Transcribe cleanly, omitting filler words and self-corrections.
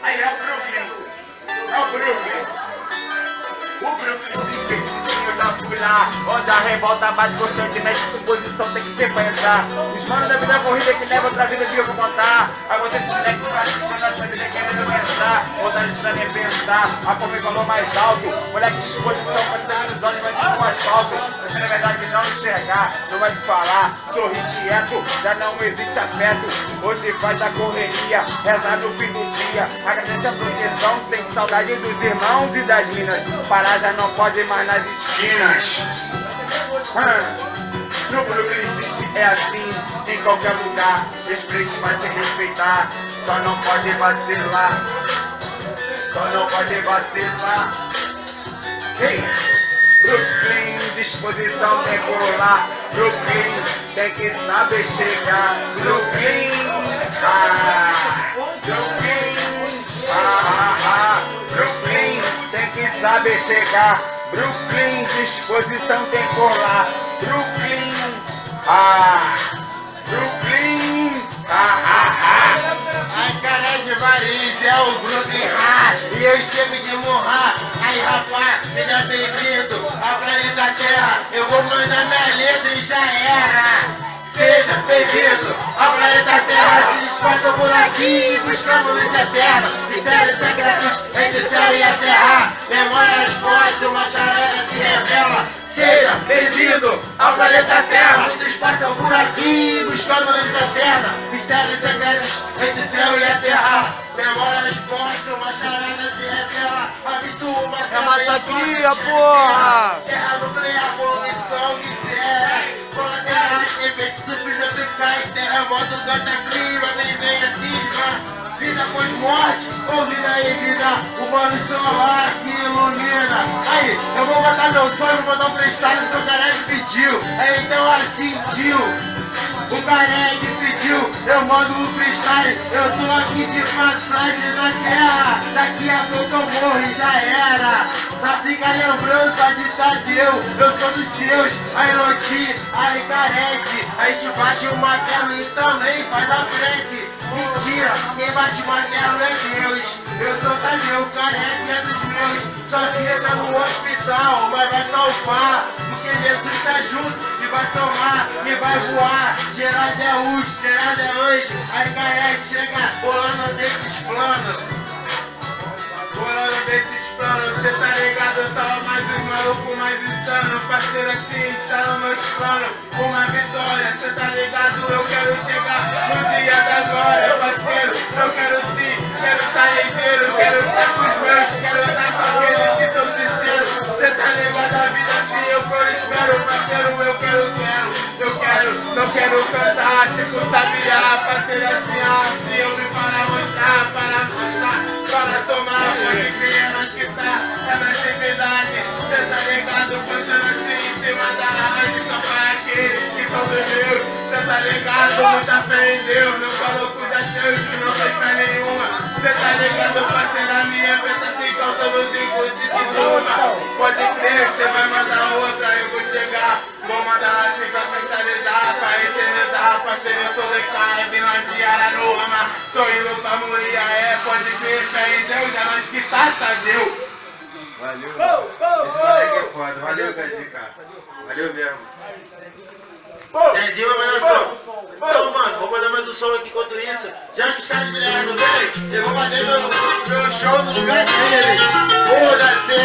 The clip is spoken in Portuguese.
Aí é o Brooklyn. É o Brooklyn. O Brooklyn sim, eu já fui lá. Onde a revolta bate constantemente, suposição tem que ter pra entrar. Os manos da vida corrida que levam outra vida que eu vou contar. Aí você se select pra nossa vida querendo entrar. Vontade de nem pensar, a fome falou mais alto. Moleque de disposição pra sair nos olhos, mas com asfalto. Você na verdade não enxergar, não vai te falar. Sorrir quieto, já não existe afeto. Hoje faz a correria, reza no fim do dia. Agradece a proteção, sem saudade dos irmãos e das minas. Parar já não pode mais nas esquinas. No Brooklyn City é assim, em qualquer lugar. Respeite pra te respeitar, só não pode vacilar. Só não pode vacilar. Hey! Brooklyn, disposição tem por lá. Brooklyn, tem que saber chegar. Brooklyn, Brooklyn, tem que saber chegar. Brooklyn, disposição tem por lá. Brooklyn, Brooklyn, Ai, cara de variz, é o Brooklyn e eu chego de morrar. Aí, rapaz, seja bem-vindo ao planeta Terra. Eu vou mandar minha letra e já era. Seja bem-vindo ao planeta Terra. Se despacha por aqui, buscando luz eterna. Mistérios secretos entre o céu e a terra. Memórias póstumas, charada se revela. Seja bem-vindo ao planeta Terra. Muitos passam por aqui, buscando luz eterna. Mistérios secretos entre o céu e a terra. Memórias póstumas, charada se revela. Avisto uma massacria, porra! Terra nuclear, poluição e zero. Colaterais, efeitos subtropicais, terremotos, cataclisma, vem acima. Vida pós-morte ou vida em vida, humano solar que ilumina. Aí, eu vou botar meu sonho, vou mandar um freestyle que o Careg pediu. Então assim, tio, o Careg pediu, eu mando um freestyle. Eu tô aqui de passagem na terra, daqui a pouco eu morro e já era. Só fica lembrança de Tadeu, eu sou dos seus. Aí Loti, aí Careg, aí te bate o martelo e também faz a prece. Mentira, quem bate martelo é Deus. Eu sou Tadeu, Careg é dos meus. Sua vida tá no hospital, mas vai salvar. Porque Jesus tá junto e vai salvar e vai voar. Geraldo é urso, Geraldo é anjo. Aí Careg chega bolando desses planos. Bolando desses planos, cê tá ligado? Eu salvo mais um maluco mais insano. Parceiro assim, está no meu plano. Uma vitória, cê tá ligado? Eu quero chegar no dia da glória, parceiro. Eu quero sim, quero tá ligeiro. Quero estar com os meus, quero estar com aqueles que são sinceros. Cê tá ligado? A vida assim eu espero, parceiro. Não quero cantar, tipo sabiá. Parceiro assim, eu vim para mostrar, para tomar, pode crer, nós que tá, é nossa intimidade. Cê tá ligado, cantando assim em cima da laje, só para aqueles que são dos meus. Cê tá ligado, muita fé em Deus, não falou com os ateus que não tem fé nenhuma. Cê tá ligado, parceiro, a minha festa assim, causando os inclusivos de uma. Pode crer, cê vai mandar outra, eu vou chegar, vou mandar assim pra cristalizar, pra eternizar, parceiro, eu sou Lecai, vim lá de Araruama, tô indo pra Moria, pode crer, fé em Deus, é nós que tá, Tadeu. Valeu. Esse moleque é foda. Valeu, Cadinho, cara. Valeu mesmo. Zezinho vai mandar som. Então, mano, vou mandar mais um som aqui enquanto isso. Já que os caras me não vem, eu vou fazer meu show no lugar deles. Foda-se.